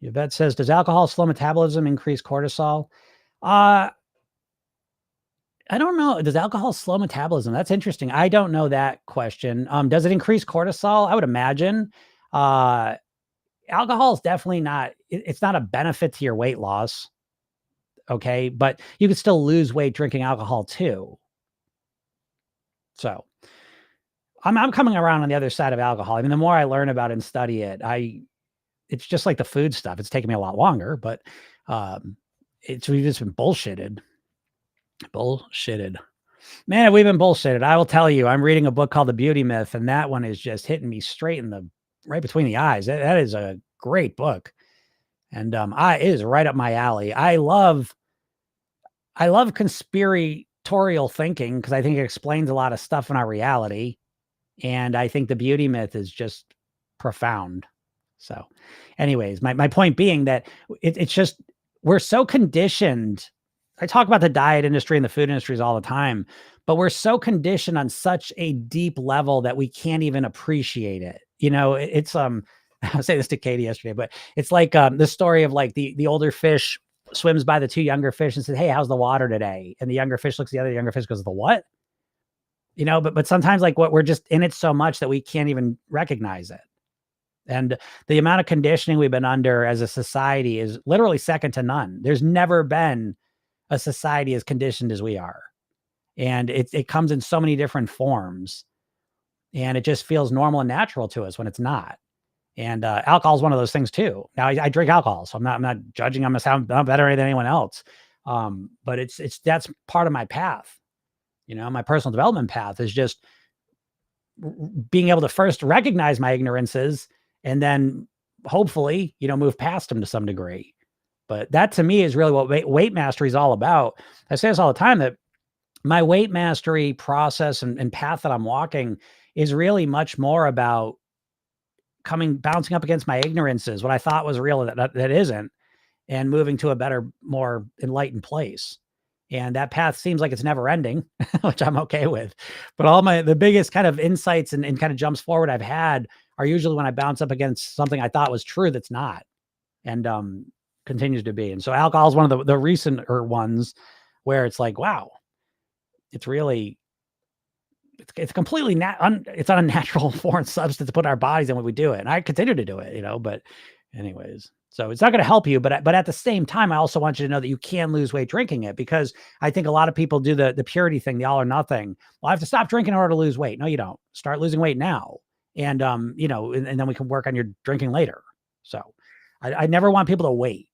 Yvette says, does alcohol slow metabolism, increase cortisol? I don't know. Does alcohol slow metabolism? That's interesting. I don't know that question. Does it increase cortisol? I would imagine. Alcohol is definitely not, it's not a benefit to your weight loss. Okay. But you could still lose weight drinking alcohol too. So I'm coming around on the other side of alcohol. The more I learn about it and study it, it's just like the food stuff. It's taken me a lot longer, but we've just been bullshitted. Man, have we been bullshitted. I will tell you, I'm reading a book called The Beauty Myth, and that one is just hitting me straight in the right between the eyes. That is a great book. And it is right up my alley. I love conspiratorial thinking because I think it explains a lot of stuff in our reality. And I think the beauty myth is just profound. So, anyways, my point being that it's just we're so conditioned. I talk about the diet industry and the food industries all the time, but we're so conditioned on such a deep level that we can't even appreciate it. It's I was saying this to Katie yesterday, but it's like the story of like the older fish swims by the two younger fish and says, "Hey, how's the water today?" And the younger fish looks at the other younger fish, goes, "The what?" But sometimes like what we're just in it so much that we can't even recognize it. And the amount of conditioning we've been under as a society is literally second to none. There's never been a society as conditioned as we are. And it comes in so many different forms. And it just feels normal and natural to us when it's not. And alcohol is one of those things too. Now I drink alcohol, so I'm not judging. I'm not better than anyone else. But that's part of my path. My personal development path is just being able to first recognize my ignorances and then hopefully, move past them to some degree. But that to me is really what weight mastery is all about. I say this all the time that my weight mastery process and path that I'm walking is really much more about bouncing up against my ignorances, what I thought was real that isn't, and moving to a better, more enlightened place. And that path seems like it's never ending, which I'm okay with. But the biggest kind of insights and kind of jumps forward I've had are usually when I bounce up against something I thought was true that's not, and continues to be. And so alcohol is one of the recenter ones where it's like, wow, it's really it's completely it's not a natural foreign substance to put in our bodies and when we do it. And I continue to do it, but anyways, so it's not going to help you, but at the same time, I also want you to know that you can lose weight drinking it, because I think a lot of people do the purity thing, the all or nothing. Well, I have to stop drinking in order to lose weight. No, you don't. Start losing weight now. And, and then we can work on your drinking later. So I never want people to wait.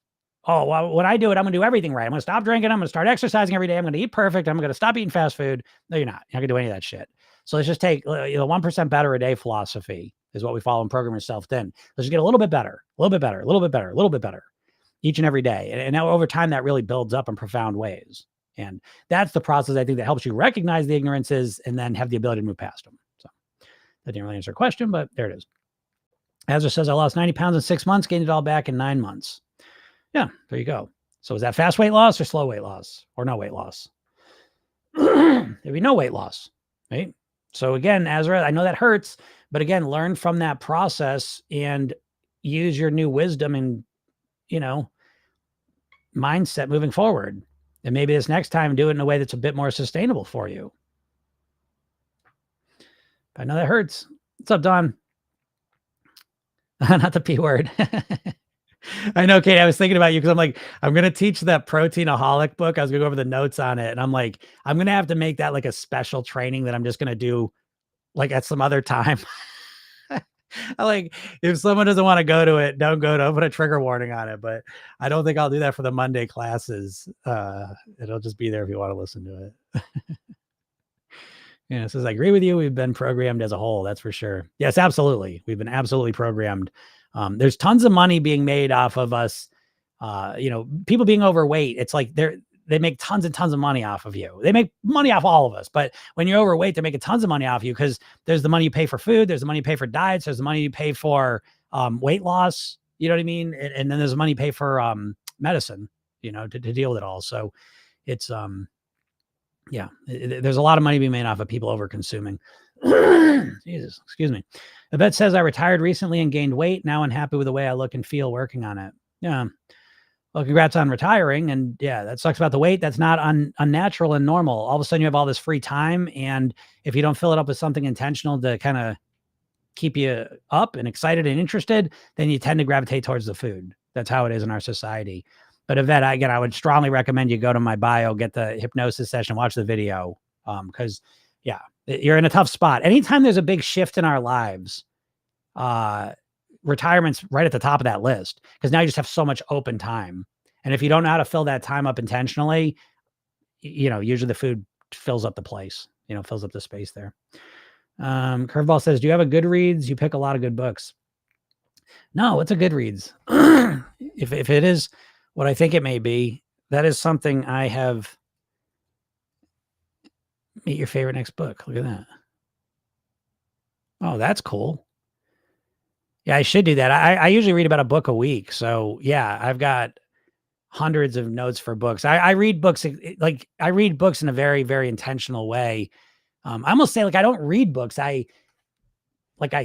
Oh, well, when I do it, I'm going to do everything right. I'm going to stop drinking. I'm going to start exercising every day. I'm going to eat perfect. I'm going to stop eating fast food. No, you're not. You're not going to do any of that shit. So let's just take, 1% better a day philosophy is what we follow in Program Yourself Thin. Let's just get a little bit better, a little bit better, a little bit better, a little bit better each and every day. And now over time, that really builds up in profound ways. And that's the process, I think, that helps you recognize the ignorances and then have the ability to move past them. So that didn't really answer your question, but there it is. Ezra says, I lost 90 pounds in 6 months, gained it all back in 9 months. Yeah, there you go. So is that fast weight loss or slow weight loss or no weight loss? There'd be no weight loss, right? So again, Ezra, I know that hurts, but again, learn from that process and use your new wisdom and, mindset moving forward. And maybe this next time, do it in a way that's a bit more sustainable for you. But I know that hurts. What's up, Don? Not the P word. I know, Kate, I was thinking about you because I'm like, I'm going to teach that Proteinaholic book. I was going to go over the notes on it. And I'm like, I'm going to have to make that like a special training that I'm just going to do like at some other time. I like, if someone doesn't want to go to it, don't put a trigger warning on it. But I don't think I'll do that for the Monday classes. It'll just be there if you want to listen to it. It says, I agree with you. We've been programmed as a whole. That's for sure. Yes, absolutely. We've been absolutely programmed. There's tons of money being made off of us. People being overweight. It's like they make tons and tons of money off of you. They make money off all of us. But when you're overweight, they're making tons of money off you because there's the money you pay for food. There's the money you pay for diets. There's the money you pay for weight loss. You know what I mean? And then there's the money you pay for medicine, to deal with it all. So it's, there's a lot of money being made off of people over consuming. Jesus, excuse me. Yvette says, I retired recently and gained weight. Now I'm happy with the way I look and feel working on it. Yeah. Well, congrats on retiring. And yeah, that sucks about the weight. That's not unnatural and normal. All of a sudden you have all this free time. And if you don't fill it up with something intentional to kind of keep you up and excited and interested, then you tend to gravitate towards the food. That's how it is in our society. But Yvette, again, I would strongly recommend you go to my bio, get the hypnosis session, watch the video. Because you're in a tough spot. Anytime there's a big shift in our lives, retirement's right at the top of that list, because now you just have so much open time. And if you don't know how to fill that time up intentionally, usually the food fills up the place, fills up the space there. Curveball says, do you have a Goodreads? You pick a lot of good books. No, what's a Goodreads? if it is what I think it may be, that is something I have. Meet your favorite next book. Look at that. Oh, that's cool. Yeah, I should do that. I usually read about a book a week. So yeah, I've got hundreds of notes for books. I read books I read books in a very, very intentional way. I almost say I don't read books. I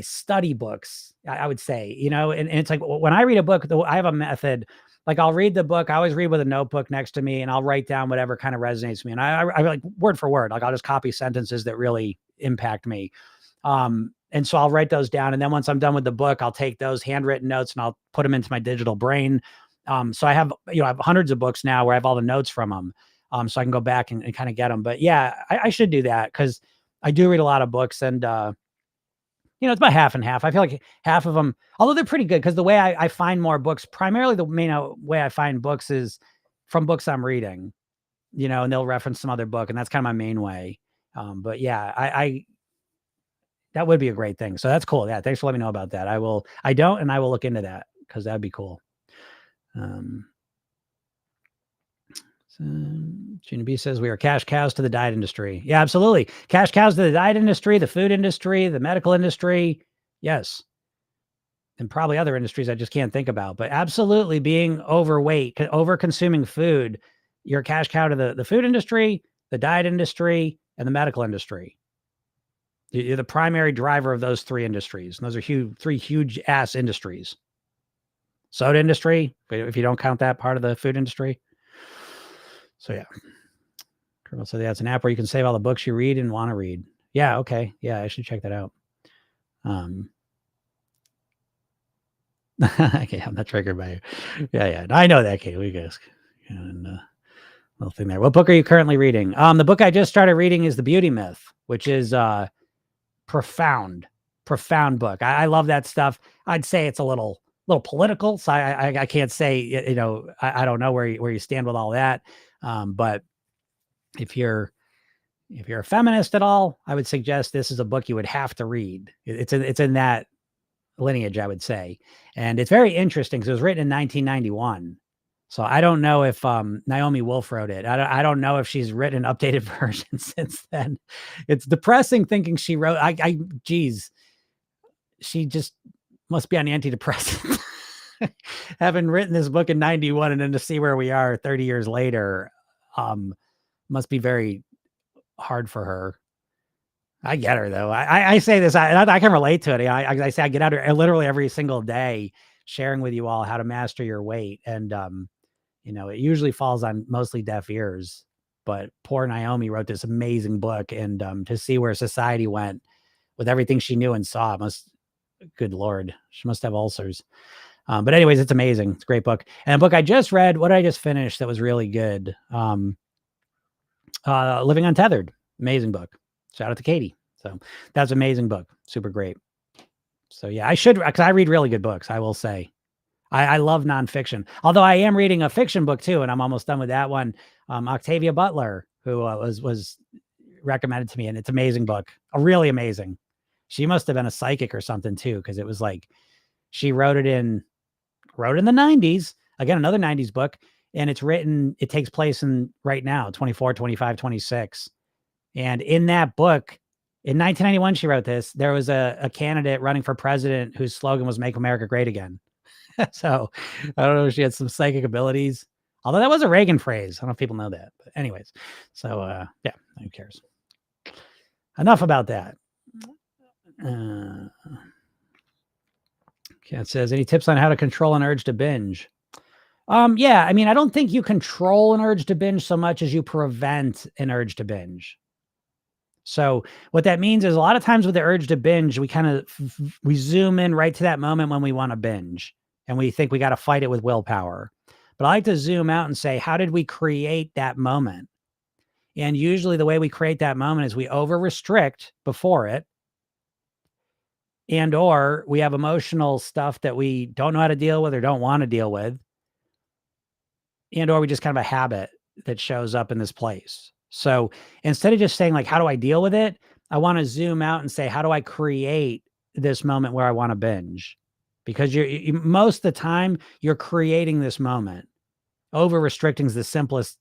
study books, I would say, and it's like when I read a book, I have a method. I'll read the book. I always read with a notebook next to me and I'll write down whatever kind of resonates with me. And I like word for word, I'll just copy sentences that really impact me. And so I'll write those down. And then once I'm done with the book, I'll take those handwritten notes and I'll put them into my digital brain. So I have, I have hundreds of books now where I have all the notes from them. So I can go back and kind of get them. But yeah, I should do that because I do read a lot of books and, it's about half and half. I feel like half of them, although they're pretty good, because the way I find more books, primarily the main way I find books is from books I'm reading, and they'll reference some other book, and that's kind of my main way. But yeah, I that would be a great thing. So that's cool. Yeah, thanks for letting me know about that. I will look into that because that'd be cool. So Gina B says we are cash cows to the diet industry. Yeah, absolutely. Cash cows to the diet industry, the food industry, the medical industry. Yes. And probably other industries I just can't think about, but absolutely being overweight, over consuming food, you're a cash cow to the food industry, the diet industry, and the medical industry. You're the primary driver of those three industries. And those are three huge ass industries. Soda industry, if you don't count that part of the food industry. So yeah. So yeah, it's an app where you can save all the books you read and want to read. Yeah. Okay. Yeah. I should check that out. Okay. I'm not triggered by you. Yeah. I know that, Kate. We guys. And little thing there. What book are you currently reading? The book I just started reading is The Beauty Myth, which is profound book. I love that stuff. I'd say it's a little political. So I can't say, I don't know where you stand with all that. But if you're a feminist at all, I would suggest this is a book you would have to read. It's in that lineage, I would say. And it's very interesting because it was written in 1991. So I don't know if Naomi Wolf wrote it. I don't know if she's written an updated version since then. It's depressing thinking she wrote, geez, she just must be on antidepressant. Having written this book in 91 and then to see where we are 30 years later, must be very hard for her. I get her though. I say this, I can relate to it. I say I get out here literally every single day sharing with you all how to master your weight. And, it usually falls on mostly deaf ears, but poor Naomi wrote this amazing book and, to see where society went with everything she knew and saw good Lord, she must have ulcers. But anyways, it's amazing. It's a great book. And a book I just read, what did I just finish that was really good? Living Untethered, amazing book. Shout out to Katie. So that's an amazing book. Super great. So yeah, I should, because I read really good books, I will say. I love nonfiction, although I am reading a fiction book too, and I'm almost done with that one. Octavia Butler, who was recommended to me, and it's an amazing book, really amazing. She must have been a psychic or something too, because it was like she wrote it in the 90s. Again, another 90s book, and it takes place in right now, 24, 25, 26. And in that book, in 1991, she wrote this. There was a candidate running for president whose slogan was "Make America Great Again." So I don't know if she had some psychic abilities, although that was a Reagan phrase. I don't know if people know that, but anyways. So yeah, who cares? Enough about that. Cat says, any tips on how to control an urge to binge? Yeah, I mean, I don't think you control an urge to binge so much as you prevent an urge to binge. So what that means is a lot of times with the urge to binge, we zoom in right to that moment when we want to binge and we think we got to fight it with willpower. But I like to zoom out and say, how did we create that moment? And usually the way we create that moment is we over restrict before it. And, or we have emotional stuff that we don't know how to deal with or don't want to deal with. And, or we just kind of a habit that shows up in this place. So instead of just saying like, how do I deal with it? I want to zoom out and say, how do I create this moment where I want to binge? Because most of the time you're creating this moment. Over restricting is the simplest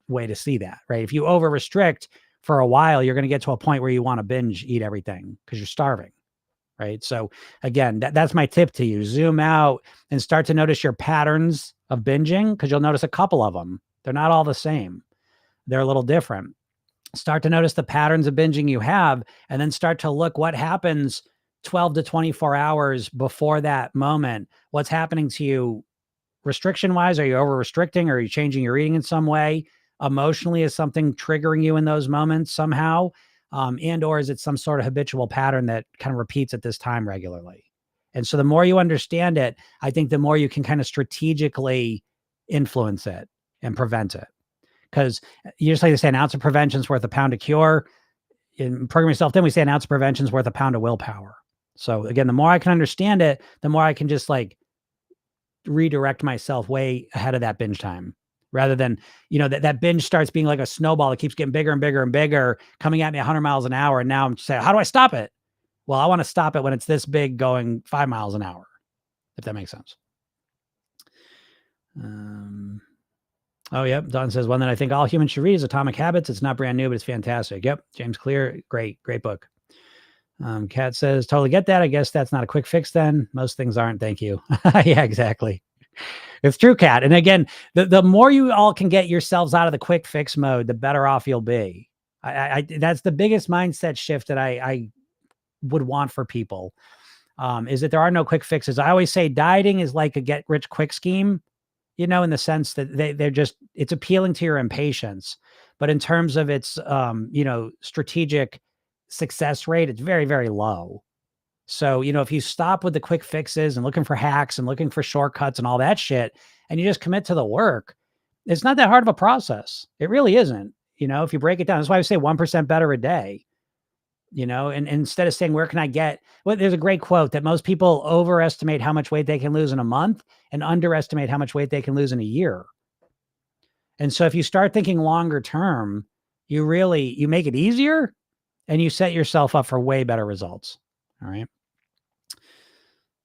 way to see that, right? If you over restrict for a while, you're going to get to a point where you want to binge eat everything because you're starving, right? So again, that's my tip to you. Zoom out and start to notice your patterns of binging, because you'll notice a couple of them. They're not all the same. They're a little different. Start to notice the patterns of binging you have, and then start to look what happens 12 to 24 hours before that moment. What's happening to you restriction wise? Are you over restricting? Are you changing your eating in some way? Emotionally, is something triggering you in those moments somehow? And or is it some sort of habitual pattern that kind of repeats at this time regularly? And so the more you understand it, I think the more you can kind of strategically influence it and prevent it. Because you just like to say an ounce of prevention is worth a pound of cure. In Program Yourself Thin, we say an ounce of prevention is worth a pound of willpower. So again, the more I can understand it, the more I can just like redirect myself way ahead of that binge time, rather than, that binge starts being like a snowball that keeps getting bigger and bigger and bigger, coming at me 100 miles an hour. And now I'm saying, how do I stop it? Well, I want to stop it when it's this big going 5 miles an hour, if that makes sense. Oh, yep. Don says, one that I think all humans should read is Atomic Habits. It's not brand new, but it's fantastic. Yep. James Clear. Great book. Kat says, totally get that. I guess that's not a quick fix then. Most things aren't. Thank you. Yeah, exactly. It's true, Kat. And again, the more you all can get yourselves out of the quick fix mode, the better off you'll be. That's the biggest mindset shift that I would want for people, is that there are no quick fixes. I always say dieting is like a get rich quick scheme, in the sense that it's appealing to your impatience, but in terms of its, strategic success rate, it's very, very low. So, if you stop with the quick fixes and looking for hacks and looking for shortcuts and all that shit, and you just commit to the work, it's not that hard of a process. It really isn't. If you break it down, that's why I say 1% better a day, and instead of saying, where can I get, there's a great quote that most people overestimate how much weight they can lose in a month and underestimate how much weight they can lose in a year. And so if you start thinking longer term, you make it easier and you set yourself up for way better results. All right.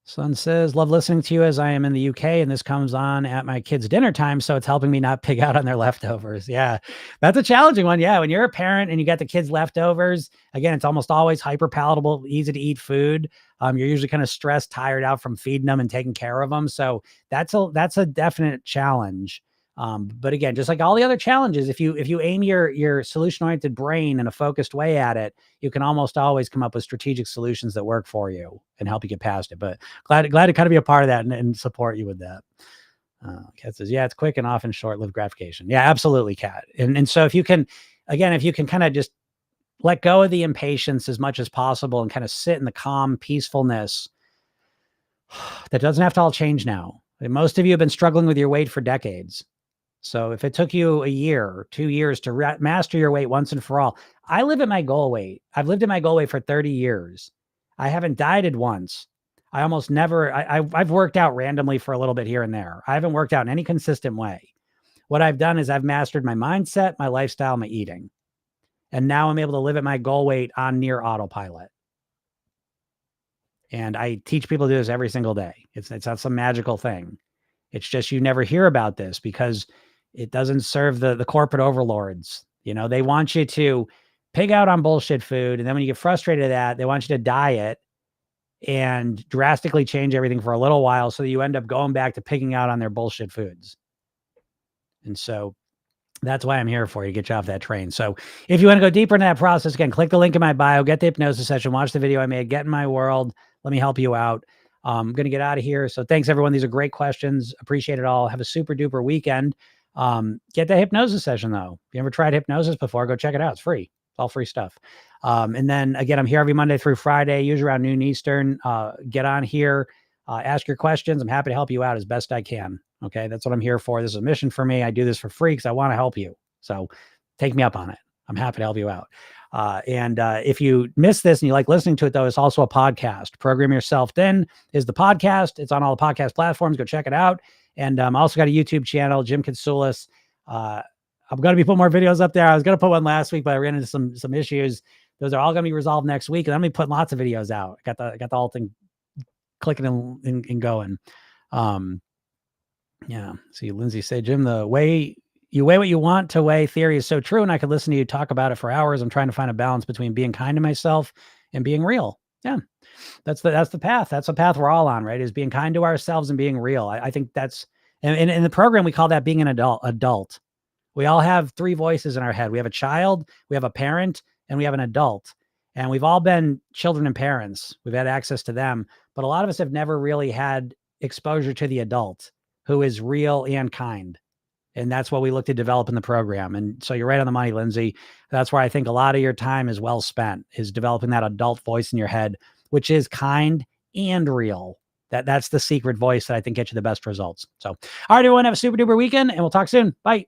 Son says, love listening to you as I am in the UK and this comes on at my kids' dinner time. So it's helping me not pig out on their leftovers. Yeah, that's a challenging one. Yeah. When you're a parent and you got the kids' leftovers, again, it's almost always hyper palatable, easy to eat food. You're usually kind of stressed, tired out from feeding them and taking care of them. So that's a definite challenge. But again, just like all the other challenges, if you aim your solution-oriented brain in a focused way at it, you can almost always come up with strategic solutions that work for you and help you get past it. But glad to kind of be a part of that and support you with that. Kat says, yeah, it's quick and often short-lived gratification. Yeah, absolutely, Kat. And so if you can kind of just let go of the impatience as much as possible and kind of sit in the calm peacefulness, that doesn't have to all change now. Most of you have been struggling with your weight for decades. So if it took you a year, 2 years to master your weight once and for all, I live at my goal weight. I've lived at my goal weight for 30 years. I haven't dieted once. I almost never, I've worked out randomly for a little bit here and there. I haven't worked out in any consistent way. What I've done is I've mastered my mindset, my lifestyle, my eating. And now I'm able to live at my goal weight on near autopilot. And I teach people to do this every single day. It's not some magical thing. It's just, you never hear about this because it doesn't serve the corporate overlords. They want you to pig out on bullshit food. And then when you get frustrated at that, they want you to diet and drastically change everything for a little while so that you end up going back to pigging out on their bullshit foods. And so that's why I'm here for you, to get you off that train. So if you want to go deeper into that process, again, click the link in my bio, get the hypnosis session, watch the video I made, get in my world. Let me help you out. I'm going to get out of here. So thanks everyone. These are great questions. Appreciate it all. Have a super duper weekend. Get the hypnosis session though. If you ever tried hypnosis before, go check it out. It's free. It's all free stuff. And then again, I'm here every Monday through Friday, usually around noon Eastern. Get on here, ask your questions. I'm happy to help you out as best I can. Okay. That's what I'm here for. This is a mission for me. I do this for free because I want to help you. So take me up on it. I'm happy to help you out. And if you miss this and you like listening to it, though, it's also a podcast. Program Yourself Thin is the podcast. It's on all the podcast platforms. Go check it out. And I also got a YouTube channel, Jim Katsoulis. I'm going to be putting more videos up there. I was going to put one last week, but I ran into some issues. Those are all going to be resolved next week. And I'm going to be putting lots of videos out. I got the whole thing clicking and going. Yeah. See, Lindsay say, Jim, the way you weigh what you want to weigh theory is so true. And I could listen to you talk about it for hours. I'm trying to find a balance between being kind to myself and being real. Yeah. That's the path. That's the path we're all on, right? Is being kind to ourselves and being real. I think that's, and in the program, we call that being an adult. We all have three voices in our head. We have a child, we have a parent, and we have an adult. And we've all been children and parents. We've had access to them, but a lot of us have never really had exposure to the adult who is real and kind. And that's what we look to develop in the program. And so you're right on the money, Lindsay. That's where I think a lot of your time is well spent, is developing that adult voice in your head, which is kind and real. That's the secret voice that I think gets you the best results. So, all right, everyone, have a super duper weekend, and we'll talk soon. Bye.